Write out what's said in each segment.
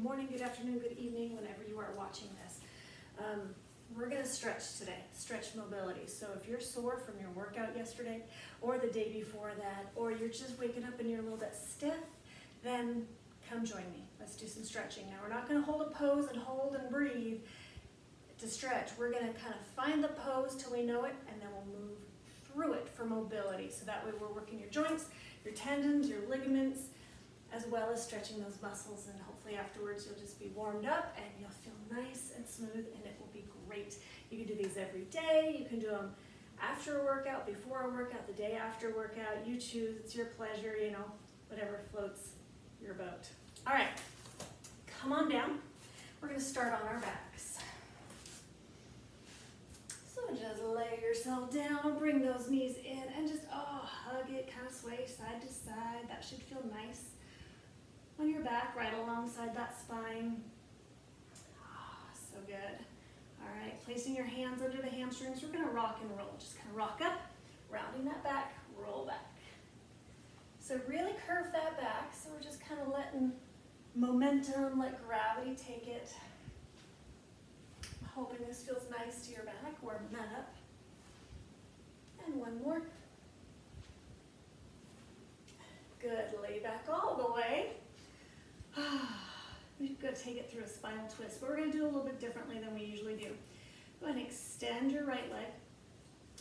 morning, good afternoon, good evening, whenever you are watching this. We're gonna stretch today, stretch mobility. So if you're sore from your workout yesterday or the day before that, or you're just waking up and you're a little bit stiff, then come join me. Let's do some stretching. Now we're not gonna hold a pose and hold and breathe to stretch. We're gonna kind of find the pose till we know it, and then we'll move through it for mobility. So that way we're working your joints, your tendons, your ligaments, as well as stretching those muscles, and hopefully afterwards you'll just be warmed up and you'll feel nice and smooth, and it will be great. You can do these every day. You can do them after a workout, before a workout, the day after a workout. You choose, it's your pleasure, you know, whatever floats your boat. All right, come on down. We're gonna start on our backs. So just lay yourself down, bring those knees in, and just, hug it, kind of sway side to side. That should feel nice on your back, right alongside that spine. So good. All right, placing your hands under the hamstrings. We're gonna rock and roll. Just kind of rock up, rounding that back, roll back. So really curve that back. So we're just kind of letting momentum, let gravity take it. Hoping this feels nice to your back. Warm that up. And one more. Good, lay back all the way. We've got to take it through a spinal twist, but we're going to do it a little bit differently than we usually do. Go ahead and extend your right leg.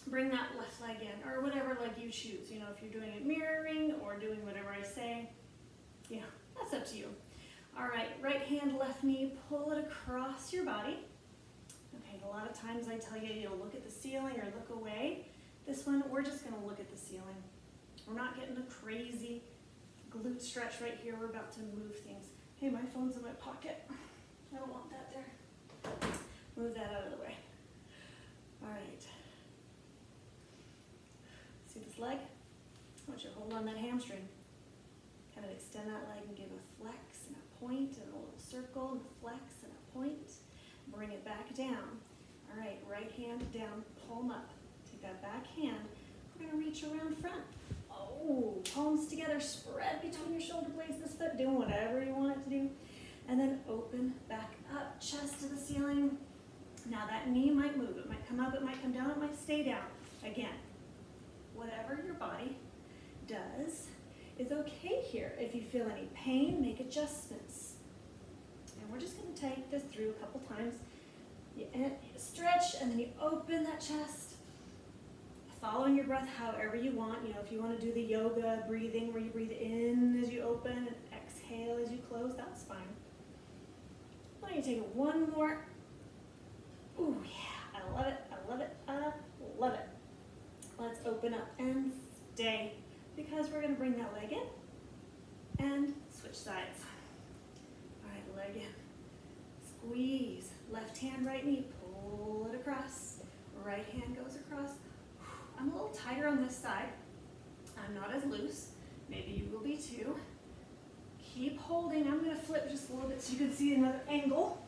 Bring that left leg in, or whatever leg you choose. You know, if you're doing it mirroring or doing whatever I say, yeah, that's up to you. All right, right hand, left knee, pull it across your body. Okay, a lot of times I tell you, you'll look at the ceiling or look away. This one, we're just going to look at the ceiling. We're not getting a crazy glute stretch right here. We're about to move things. Hey, my phone's in my pocket. I don't want that there. Move that out of the way. All right. See this leg? I want you to hold on that hamstring. Kind of extend that leg and give a flex and a point and a little circle and a flex and a point. Bring it back down. All right, right hand down, palm up. Take that back hand. We're going to reach around front. Oh, palms together, spread between your shoulder blades, this foot, doing whatever you want it to do. And then open back up, chest to the ceiling. Now that knee might move. It might come up, it might come down, it might stay down. Again, whatever your body does is okay here. If you feel any pain, make adjustments. And we're just going to take this through a couple times. You stretch, and then you open that chest. Following your breath however you want. You know, if you want to do the yoga breathing where you breathe in as you open and exhale as you close, that's fine. Why don't you take it one more? Ooh, yeah, I love it, I love it, I love it. Let's open up and stay, because we're going to bring that leg in and switch sides. All right, leg in. Squeeze. Left hand, right knee, pull it across. Right hand goes across. I'm a little tighter on this side. I'm not as loose. Maybe you will be too. Keep holding. I'm going to flip just a little bit so you can see another angle.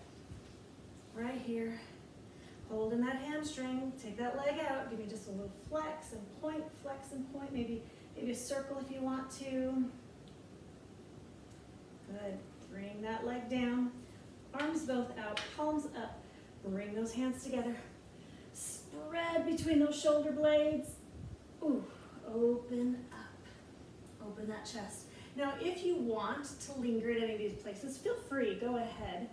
Right here. Holding that hamstring. Take that leg out. Give me just a little flex and point, flex and point. Maybe a circle if you want to. Good. Bring that leg down. Arms both out. Palms up. Bring those hands together. Spread between those shoulder blades. Ooh, open up. Open that chest. Now, if you want to linger at any of these places, feel free, go ahead.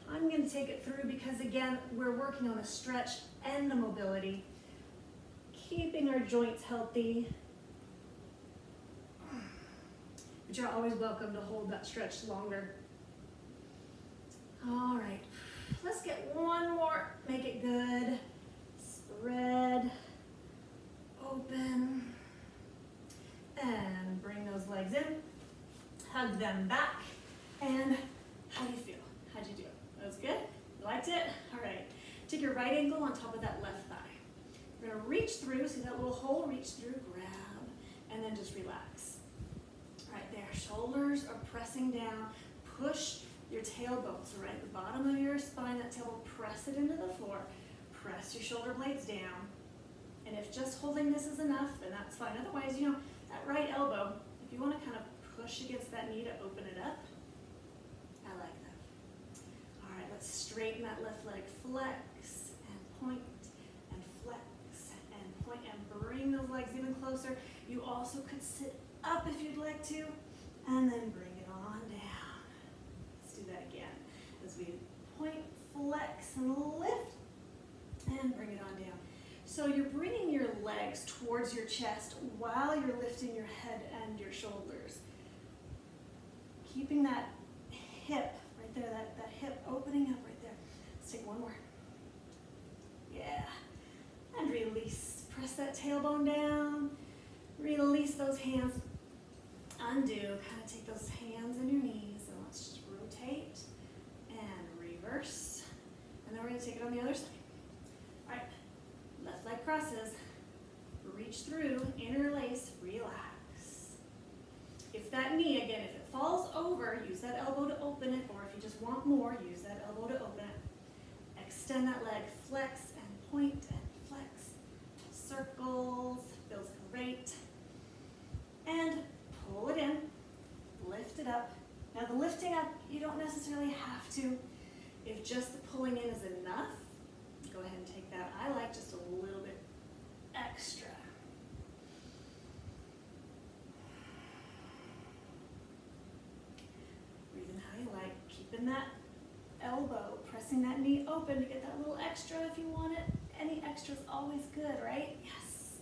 I'm going to take it through because, again, we're working on a stretch and a mobility. Keeping our joints healthy. But you're always welcome to hold that stretch longer. All right, let's get one more. Make it good. Spread, open, and bring those legs in. Hug them back. And how do you feel? How'd you do? That was good? You liked it? All right. Take your right ankle on top of that left thigh. We're gonna reach through, see that little hole? Reach through, grab, and then just relax. Right there, shoulders are pressing down. Push your tailbone. So right at the bottom of your spine, that tailbone, press it into the floor. Press your shoulder blades down. And if just holding this is enough, then that's fine. Otherwise, you know, that right elbow, if you want to kind of push against that knee to open it up, I like that. straighten that left leg, flex and point and flex and point, and bring those legs even closer. You also could sit up if you'd like to, and then bring it on down. Let's do that again. As we point, flex, and lift, and bring it on down. So you're bringing your legs towards your chest while you're lifting your head and your shoulders. Keeping that hip right there, that hip opening up right there. Let's take one more. Yeah. And release. Press that tailbone down. Release those hands. Undo. Kind of take those hands on your knees, and let's just rotate and reverse. And then we're going to take it on the other side. All right. Left leg crosses. Reach through, interlace, relax. If that knee, again, if it falls over, use that elbow to open it, or if you just want more, use that elbow to open it. Extend that leg, flex and point and flex. Circles, feels great. And pull it in, lift it up. Now the lifting up, you don't necessarily have to. If just the pulling in is enough, go ahead and take that. I like just a little bit extra. Breathing how you like, keeping that elbow, pressing that knee open to get that little extra if you want it. Any extra is always good, right? Yes.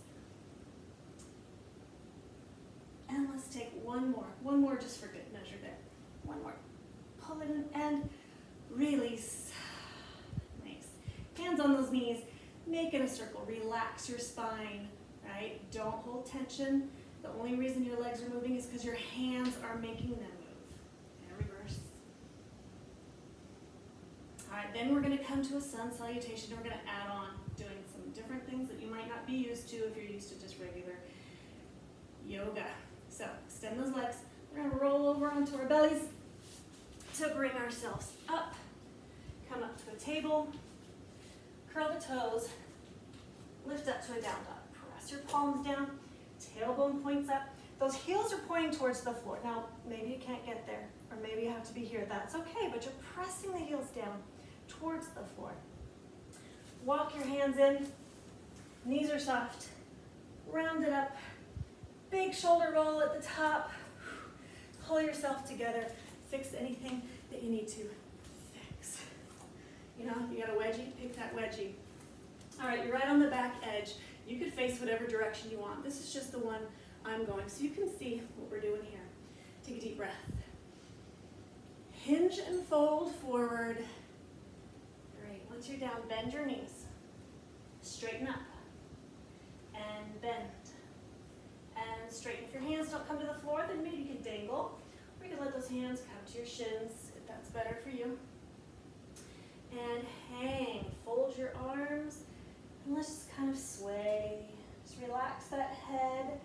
And let's take one more just for good measure there. One more. Pull it in and release. Nice. Hands on those knees, make it a circle. Relax your spine, right? Don't hold tension. The only reason your legs are moving is because your hands are making them move. And reverse. All right, then we're going to come to a sun salutation. We're going to add on doing some different things that you might not be used to if you're used to just regular yoga. So extend those legs. We're going to roll over onto our bellies to bring ourselves up. Come up to a table. Curl the toes. Lift up to a down dog. Press your palms down. Tailbone points up. Those heels are pointing towards the floor. Now, maybe you can't get there, or maybe you have to be here. That's okay, but you're pressing the heels down towards the floor. Walk your hands in. Knees are soft. Round it up. Big shoulder roll at the top. Pull yourself together. Fix anything that you need to fix. You know, you got a wedgie, pick that wedgie. All right, you're right on the back edge. You could face whatever direction you want. This is just the one I'm going, so you can see what we're doing here. Take a deep breath. Hinge and fold forward. Great. Once you're down, bend your knees. Straighten up. And bend. And straighten. If your hands don't come to the floor, then maybe you can dangle. Or you can let those hands come to your shins, if that's better for you. And hang. Fold your arms. And let's just kind of sway. Just relax that head.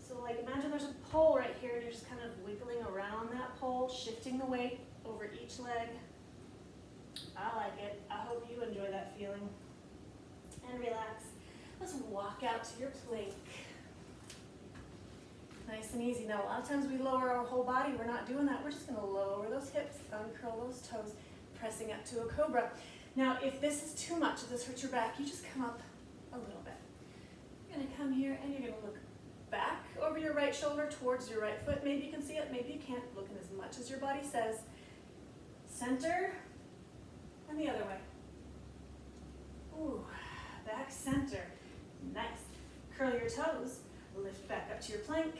So like imagine there's a pole right here and you're just kind of wiggling around that pole, shifting the weight over each leg. I like it. I hope you enjoy that feeling. And relax. Let's walk out to your plank. Nice and easy. Now a lot of times we lower our whole body. We're not doing that. We're just going to lower those hips, uncurl those toes, pressing up to a cobra. Now if this is too much, if this hurts your back, you just come up a little bit. You're going to come here and you're going to look back over your right shoulder towards your right foot. Maybe you can see it, maybe you can't. Looking as much as your body says. Center and the other way. Ooh, back center. Nice. Curl your toes. Lift back up to your plank.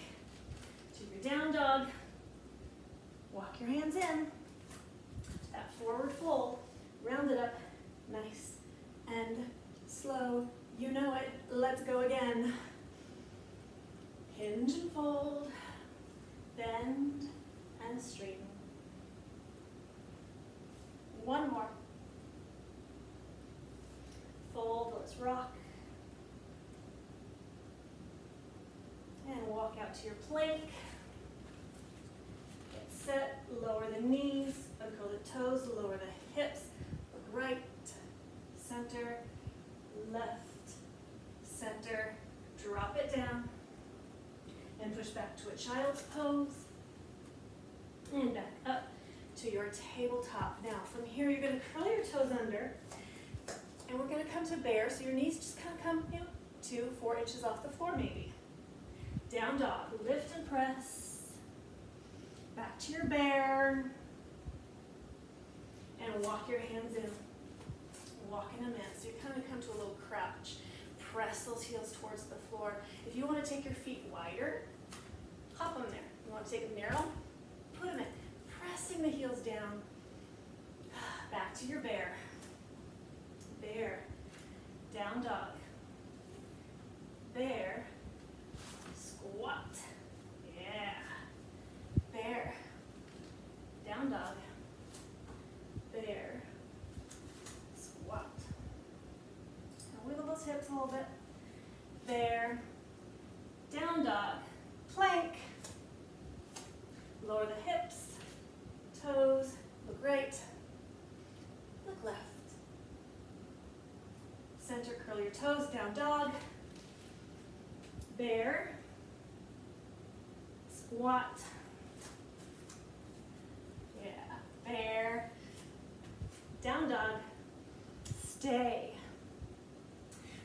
To your down dog. Walk your hands in. That forward fold. Round it up. Nice. And slow. You know it. Let's go again. Hinge and fold, bend and straighten. One more. Fold, let's rock. And walk out to your plank. Get set, lower the knees, uncurl the toes, lower the hips. Look right, center, left, center. Drop it down. And push back to a child's pose. And back up to your tabletop. Now from here, you're gonna curl your toes under, and we're gonna come to bear, so your knees just kind of come, 2, 4 inches off the floor maybe. Down dog, lift and press. Back to your bear. And walk your hands in. Walking them in. So you kind of come to a little crouch. Press those heels towards the floor. If you want to take your feet wider, hop them there. You want to take them narrow? Put them in. Pressing the heels down. Back to your bear. Bear. Down dog. Bear. Squat. Yeah. Bear. Down dog. Bear. Squat. Now wiggle those hips a little bit. Bear. Down dog. Plank. Lower the hips. Toes. Look right. Look left. Center, curl your toes. Down dog. Bear. Squat. Yeah. Bear. Down dog. Stay.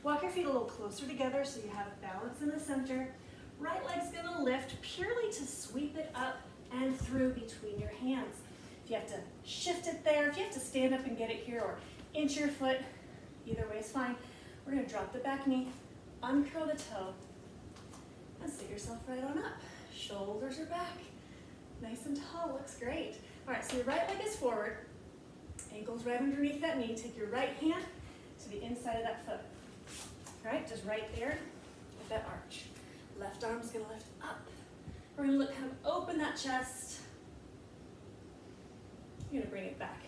Walk your feet a little closer together so you have balance in the center. Right leg's gonna lift purely to sweep it up and through between your hands. If you have to shift it there, if you have to stand up and get it here or inch your foot, either way is fine. We're gonna drop the back knee, uncurl the toe, and sit yourself right on up. Shoulders are back, nice and tall, looks great. All right, so your right leg is forward, ankle's right underneath that knee. Take your right hand to the inside of that foot. All right, just right there with that arch. Left arm's gonna lift up. We're gonna look, kind of open that chest. You're gonna bring it back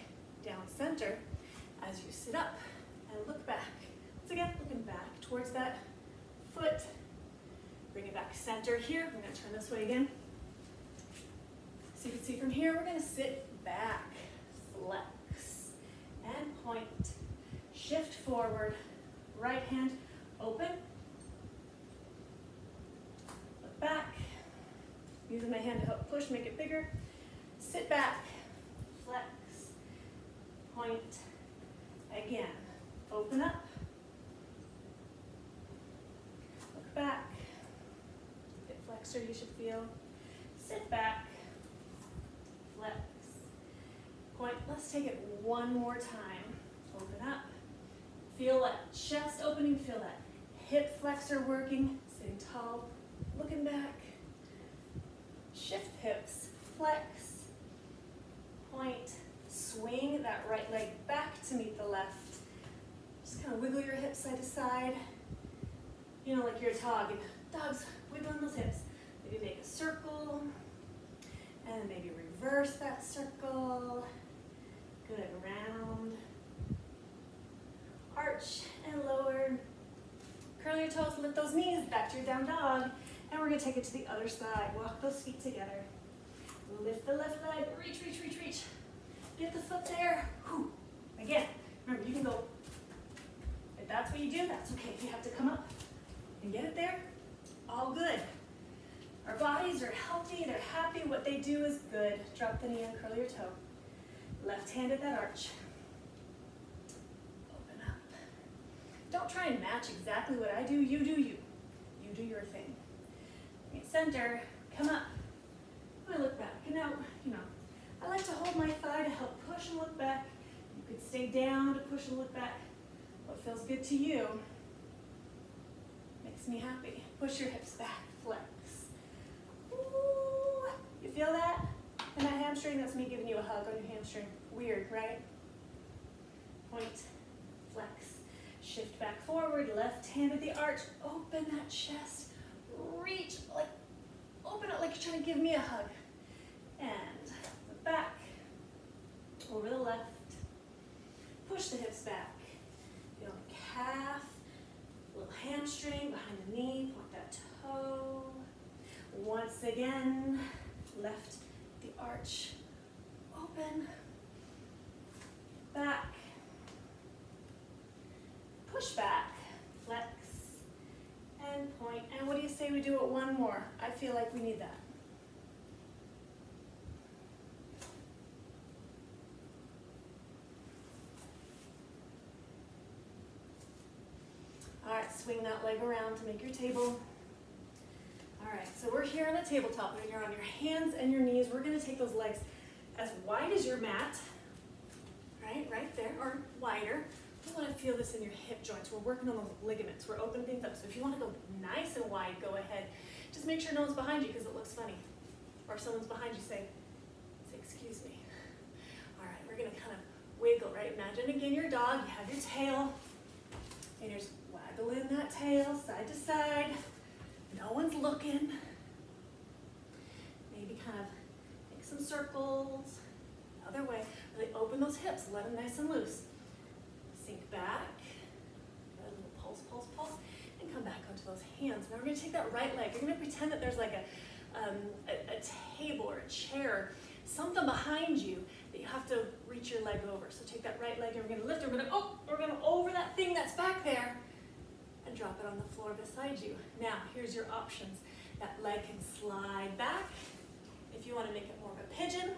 down center as you sit up and look back. Once again, looking back towards that foot. Bring it back center here. We're gonna turn this way again. So you can see from here, we're gonna sit back, flex, and point. Shift forward, right hand open. Look back. Using my hand to help push, make it bigger. Sit back, flex, point. Again, open up. Look back. Hip flexor you should feel. Sit back, flex, point. Let's take it one more time. Open up. Feel that chest opening, feel that hip flexor working, sitting tall, looking back. Shift hips, flex, point, swing that right leg back to meet the left. Just kind of wiggle your hips side to side. You know, like you're a dog. Dogs, wiggling those hips. Maybe make a circle, and maybe reverse that circle. Good, round. Arch and lower. Curl your toes, lift those knees, back to your down dog. And we're gonna take it to the other side. Walk those feet together. Lift the left leg, reach, reach, reach, reach. Get the foot there. Whew. Again, remember you can go, if that's what you do, that's okay. If you have to come up and get it there, all good. Our bodies are healthy, they're happy, what they do is good. Drop the knee and curl your toe. Left hand at that arch. Open up. Don't try and match exactly what I do, you do you. You do your thing. Center, come up. I look back. And now, I like to hold my thigh to help push and look back. You could stay down to push and look back. What feels good to you makes me happy. Push your hips back, flex. Ooh, you feel that? And that hamstring, that's me giving you a hug on your hamstring. Weird, right? Point, flex. Shift back forward, left hand at the arch. Open that chest. Reach, like, open it like you're trying to give me a hug. And the back, over the left. Push the hips back. Feel the calf, little hamstring behind the knee, point that toe. Once again, left the arch, open, back, push back, flex, and point. And what do you say we do it one more? I feel like we need that. All right, swing that leg around to make your table. All right, so we're here on the tabletop. When you're on your hands and your knees, we're gonna take those legs as wide as your mat, right there, or wider. You wanna feel this in your hip joints. We're working on those ligaments. We're opening things up. So if you wanna go nice and wide, go ahead. Just make sure no one's behind you because it looks funny. Or if someone's behind you, say, excuse me. All right, we're gonna kind of wiggle, right? Imagine again your dog, you have your tail, and you're just waggling that tail side to side. No one's looking. Maybe kind of make some circles. Other way, really open those hips, let them nice and loose. Sink back, a little pulse, pulse, pulse, and come back onto those hands. Now we're gonna take that right leg. You're gonna pretend that there's like a table or a chair, something behind you that you have to reach your leg over. So take that right leg and we're gonna lift, we're gonna over that thing that's back there and drop it on the floor beside you. Now, here's your options. That leg can slide back. If you wanna make it more of a pigeon,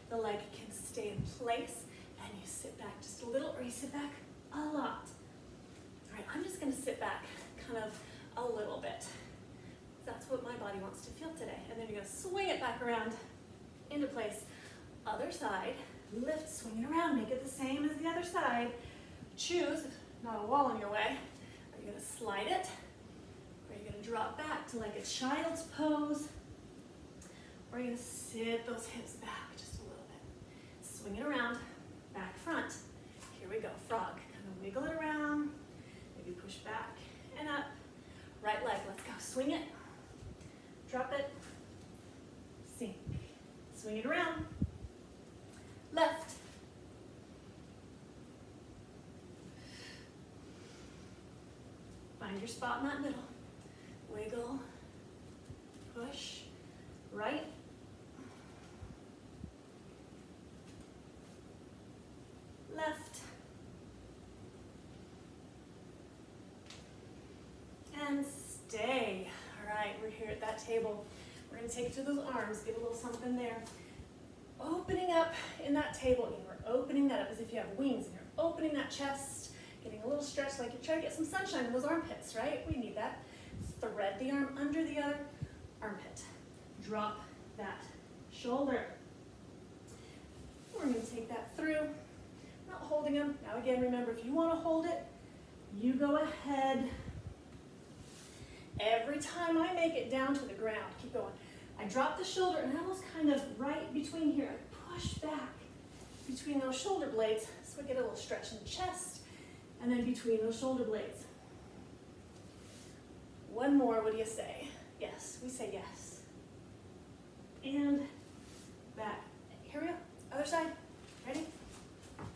the leg can stay in place and you sit back just a little or you sit back a lot. All right, I'm just gonna sit back kind of a little bit. That's what my body wants to feel today. And then you're gonna swing it back around into place. Other side, lift, swing it around, make it the same as the other side. Choose, not a wall in your way. Are you gonna slide it? Or are you gonna drop back to like a child's pose? Or are you gonna sit those hips back just a little bit? Swing it around, back, front. Here we go, frog. Kind of wiggle it around, maybe push back and up. Right leg, let's go, swing it. Drop it, sink, swing it around, left, find your spot in that middle, wiggle, push, right, left, and stay. All right, we're here at that table. We're gonna take it to those arms, get a little something there. Opening up in that table, and we're opening that up as if you have wings, and you're opening that chest, getting a little stretch like you're trying to get some sunshine in those armpits, right? We need that. Thread the arm under the other armpit. Drop that shoulder. We're gonna take that through, not holding them. Now again, remember, if you wanna hold it, you go ahead. Every time I make it down to the ground, keep going. I drop the shoulder and almost kind of right between here. I push back between those shoulder blades so I get a little stretch in the chest and then between those shoulder blades. One more, what do you say? Yes, we say yes. And back. Here we go, other side. Ready?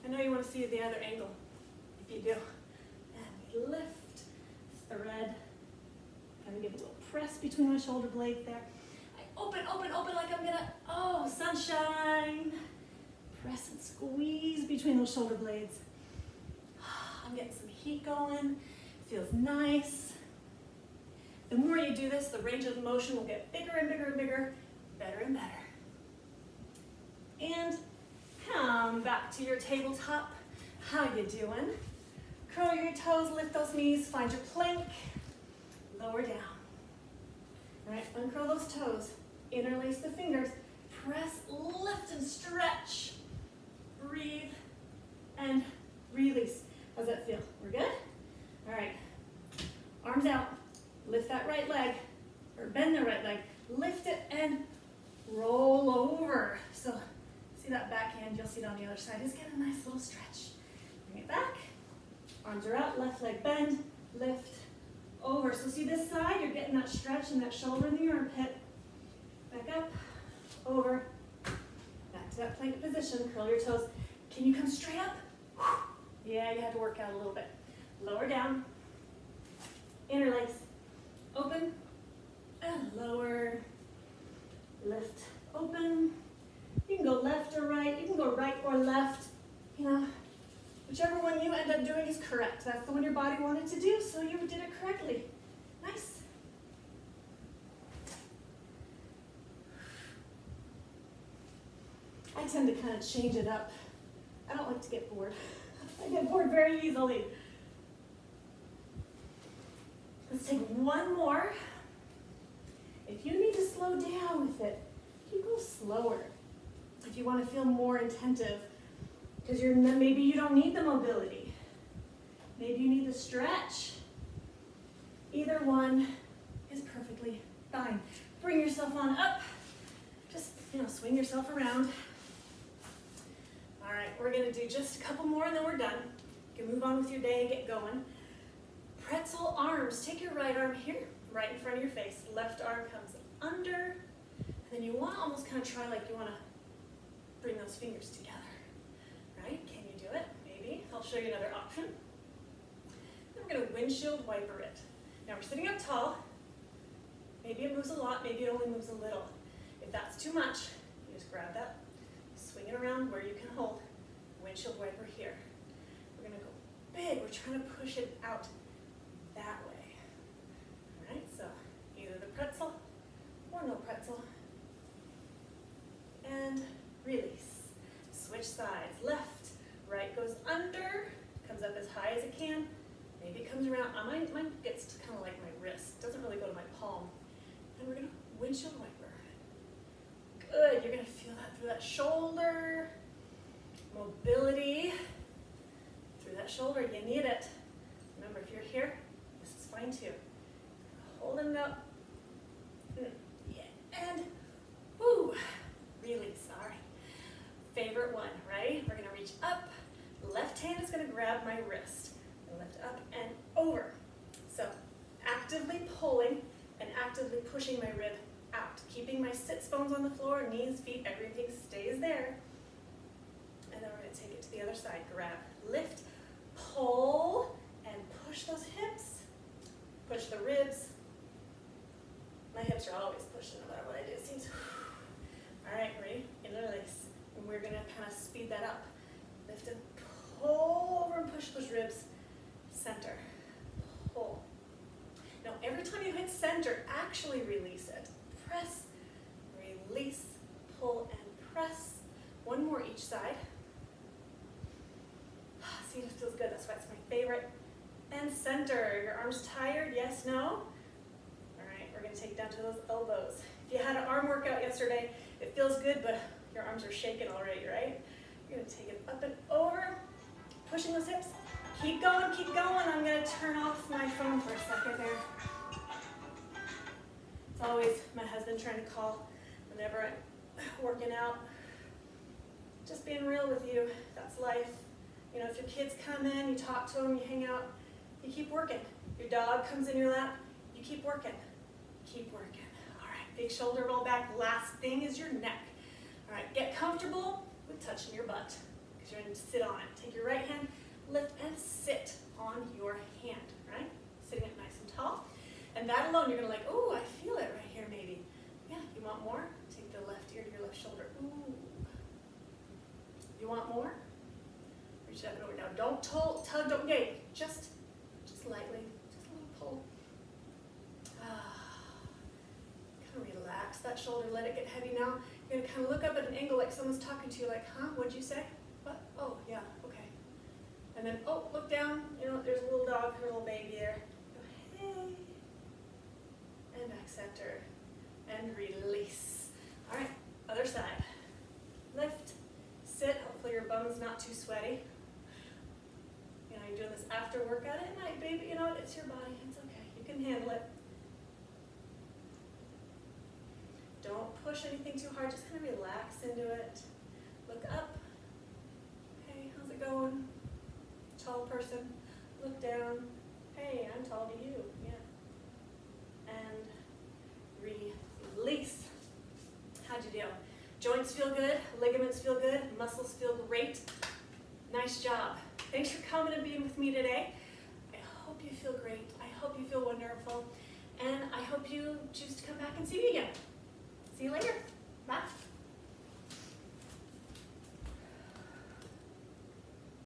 I know you want to see the other angle. If you do. And we lift, thread. Kind of give a little press between my shoulder blades there. I open like I'm gonna, oh, sunshine. Press and squeeze between those shoulder blades. I'm getting some heat going. Feels nice. The more you do this, the range of motion will get bigger and bigger and bigger, better and better. And come back to your tabletop. How you doing? Curl your toes, lift those knees, find your plank. Lower down. All right, uncurl those toes. Interlace the fingers. Press, lift, and stretch. Breathe and release. How's that feel? We're good? All right. Arms out. Lift that right leg, or bend the right leg. Lift it and roll over. So see that backhand, you'll see it on the other side. Just get a nice little stretch. Bring it back. Arms are out, left leg bend, lift, over. So see this side, you're getting that stretch in that shoulder and the armpit. Back up, over, back to that plank position. Curl your toes. Can you come straight up? Yeah, you had to work out a little bit. Lower down, interlace, open, and lower, lift, open. You can go left or right, you can go right or left. You know, whichever one you end up doing is correct. That's the one your body wanted to do, so you did it correctly. Nice. I tend to kind of change it up. I don't like to get bored. I get bored very easily. take one more. If you need to slow down with it, you go slower. If you want to feel more attentive, because maybe you don't need the mobility. Maybe you need the stretch. Either one is perfectly fine. Bring yourself on up. Just, swing yourself around. All right, we're gonna do just a couple more and then we're done. You can move on with your day, get going. Pretzel arms. Take your right arm here, right in front of your face. Left arm comes under. And then you want to almost kind of try like you want to bring those fingers together. Right? Can you do it? Maybe. I'll show you another option. Then we're going to windshield wiper it. Now we're sitting up tall. Maybe it moves a lot, maybe it only moves a little. If that's too much, you just grab that, swing it around where you can hold. Windshield wiper here. We're going to go big. We're trying to push it out that way. All right, so either the pretzel or no pretzel. And release. Switch sides. Left, right goes under, comes up as high as it can. Maybe it comes around. Mine gets to kind of like my wrist. Doesn't really go to my palm. And we're going to windshield wiper. Good. You're going to feel that through that shoulder. Mobility. Through that shoulder. You need it. Remember, if you're here, this is fine too. Holding it up. Yeah. And woo. Release. All right. Favorite one, right? We're going to reach up. Left hand is going to grab my wrist. Lift up and over. So actively pulling and actively pushing my rib out. Keeping my sits bones on the floor, knees, feet, everything stays there. And then we're going to take it to the other side. Grab, lift, pull, and push those hips. Push the ribs. My hips are always pushing no matter what I do. It seems. All right, ready? Interlace. And we're going to kind of speed that up. Lift and pull over and push those ribs. Center, pull. Now every time you hit center, actually release it. Press, release, pull, and press. One more each side. See, it feels good. That's why it's my favorite. And center. Your arms tired? Yes, no? All right, we're going to take it down to those elbows. If you had an arm workout yesterday, it feels good, but your arms are shaking already, right? You're going to take it up and over, pushing those hips. Keep going, keep going. I'm going to turn off my phone for a second there. It's always my husband trying to call whenever I'm working out. Just being real with you, that's life. You know, if your kids come in, you talk to them, you hang out, you keep working. Your dog comes in your lap, you keep working. Keep working. All right, big shoulder roll back. Last thing is your neck. All right, get comfortable with touching your butt because you're going to sit on it. Take your right hand, lift and sit on your hand, right? Sitting it nice and tall. And that alone, you're gonna like, oh, I feel it right here maybe. Yeah, you want more? Take the left ear to your left shoulder. Ooh. You want more? Reach it up and over. Now don't tug, don't gag. Just lightly, just a little pull. Kind of relax that shoulder, let it get heavy now. You're gonna kind of look up at an angle like someone's talking to you like, huh, what'd you say? What? Oh, yeah, okay. And then, oh, look down, there's a little dog, her little baby there. Go, hey. And back center. And release. All right, other side. Lift, sit, hopefully your bum's not too sweaty. You're doing this after workout at night, baby. You know what, it's your body, it's okay. You can handle it. Don't push anything too hard, just kind of relax into it. Look up. Hey, how's it going? Tall person, look down. Hey, I'm tall to you, yeah. And release. How'd you do? Joints feel good, ligaments feel good, muscles feel great. Nice job. Thanks for coming and being with me today. I hope you feel great. I hope you feel wonderful. And I hope you choose to come back and see me again. See you later. Bye.